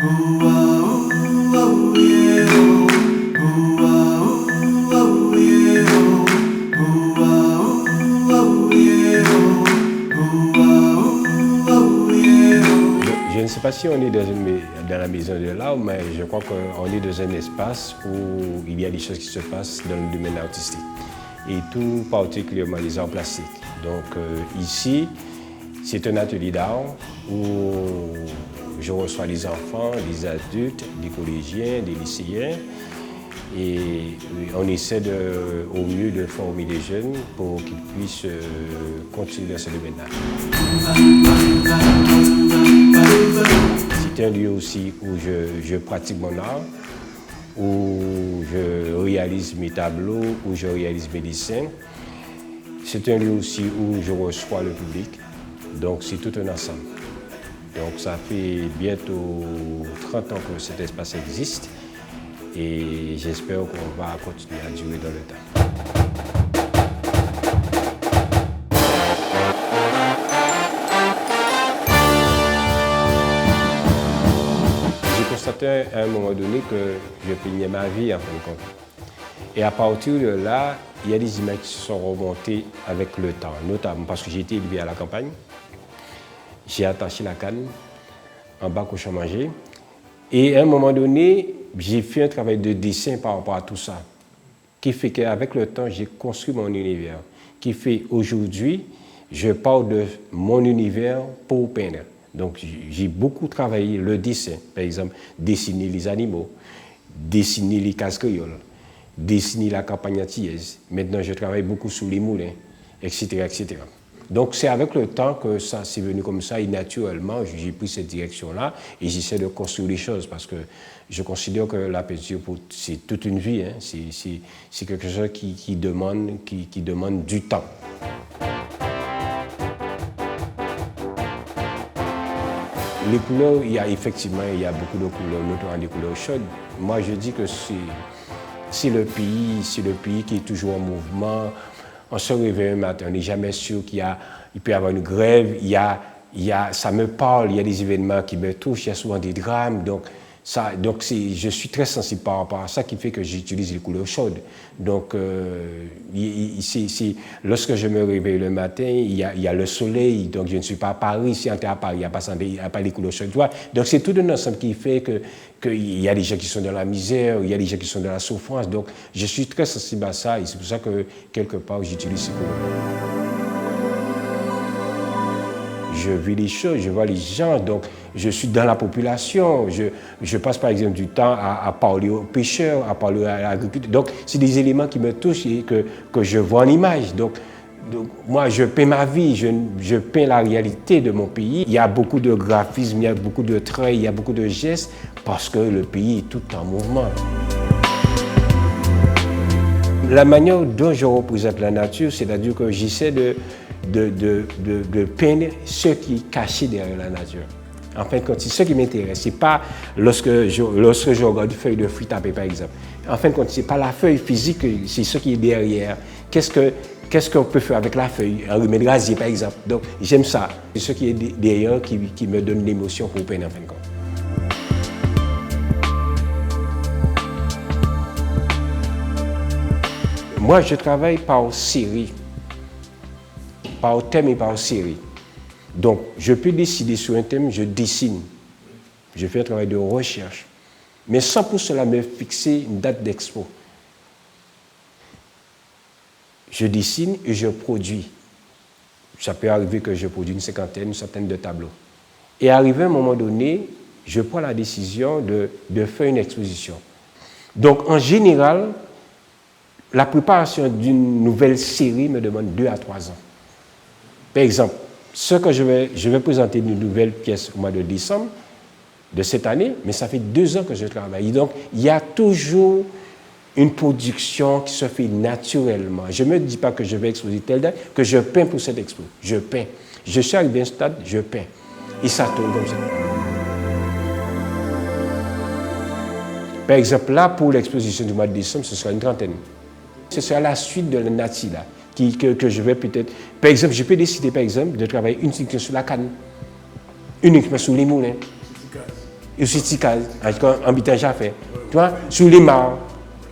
Je ne sais pas si on est dans la maison de l'art, mais je crois qu'on est dans un espace où il y a des choses qui se passent dans le domaine artistique. Et tout particulièrement les arts plastiques. Donc ici, c'est un atelier d'art où je reçois des enfants, des adultes, des collégiens, des lycéens. Et on essaie au mieux de former des jeunes pour qu'ils puissent continuer dans ce domaine-là. C'est un lieu aussi où je pratique mon art, où je réalise mes tableaux, où je réalise mes dessins. C'est un lieu aussi où je reçois le public, donc c'est tout un ensemble. Donc ça fait bientôt 30 ans que cet espace existe et j'espère qu'on va continuer à durer dans le temps. J'ai constaté à un moment donné que je peignais ma vie en fin de compte. Et à partir de là, il y a des images qui se sont remontées avec le temps, notamment parce que j'ai été élevé à la campagne. J'ai attaché la canne en bas au champ-manger. Et à un moment donné, j'ai fait un travail de dessin par rapport à tout ça, qui fait qu'avec le temps, j'ai construit mon univers, qui fait aujourd'hui, je parle de mon univers pour peindre. Donc j'ai beaucoup travaillé le dessin, par exemple, dessiner les animaux, dessiner les casse-créoles, dessiner la campagne antillaise. Maintenant, je travaille beaucoup sur les moulins, etc., etc. Donc, c'est avec le temps que ça s'est venu comme ça et naturellement, j'ai pris cette direction-là et j'essaie de construire les choses parce que je considère que la peinture, c'est toute une vie. Hein. C'est quelque chose qui demande du temps. Les couleurs, il y a beaucoup de couleurs, notamment des couleurs chaudes. Moi, je dis que c'est le pays qui est toujours en mouvement. On se réveille un matin, on n'est jamais sûr il peut y avoir une grève, ça me parle, il y a des événements qui me touchent, il y a souvent des drames. Donc je suis très sensible par rapport à ça qui fait que j'utilise les couleurs chaudes. Donc, lorsque je me réveille le matin, il y a le soleil, donc je ne suis pas à Paris. Si on est à Paris, il n'y a pas les couleurs chaudes. Donc, c'est tout un ensemble qui fait qu'il y a des gens qui sont dans la misère, il y a des gens qui sont dans la souffrance. Donc, je suis très sensible à ça et c'est pour ça que, quelque part, j'utilise ces couleurs. Je vis les choses, je vois les gens, donc je suis dans la population. Je passe par exemple du temps à parler aux pêcheurs, à parler à l'agriculture. Donc c'est des éléments qui me touchent et que je vois en image. Donc moi je peins ma vie, je peins la réalité de mon pays. Il y a beaucoup de graphisme, il y a beaucoup de traits, il y a beaucoup de gestes parce que le pays est tout en mouvement. La manière dont je représente la nature, c'est-à-dire que j'essaie de peindre ce qui est caché derrière la nature. En fin de compte, c'est ce qui m'intéresse. C'est pas lorsque je regarde une feuille de fruit tapée, par exemple. En fin de compte, c'est pas la feuille physique, c'est ce qui est derrière. Qu'est-ce qu'on peut faire avec la feuille, un remède rasier, par exemple. Donc, j'aime ça. C'est ce qui est derrière qui me donne l'émotion pour peindre, en fin de compte. Moi, je travaille par série, par thème et par série. Donc, je peux décider sur un thème, je dessine. Je fais un travail de recherche. Mais sans pour cela me fixer une date d'expo. Je dessine et je produis. Ça peut arriver que je produis une centaine de tableaux. Et arrivé à un moment donné, je prends la décision de faire une exposition. Donc, en général, la préparation d'une nouvelle série me demande 2 à 3 ans. Par exemple, je vais présenter une nouvelle pièce au mois de décembre de cette année, mais ça fait 2 ans que je travaille. Donc, il y a toujours une production qui se fait naturellement. Je ne me dis pas que je vais exposer telle date, que je peins pour cette expo. Je peins. Je suis arrivé à un stade, je peins. Et ça tourne comme ça. Par exemple, là, pour l'exposition du mois de décembre, ce sera une 30aine. Ce sera la suite de la Nati, là, que je vais peut-être... Par exemple, je peux décider, par exemple, de travailler uniquement sur la canne, uniquement sur les moulins. et aussi Tikal, en habitant Jaffé, tu vois, sous les mares.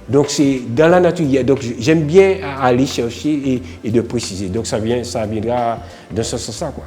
Donc c'est dans la nature. Donc j'aime bien aller chercher et de préciser. Donc ça viendra dans ce sens-là, quoi.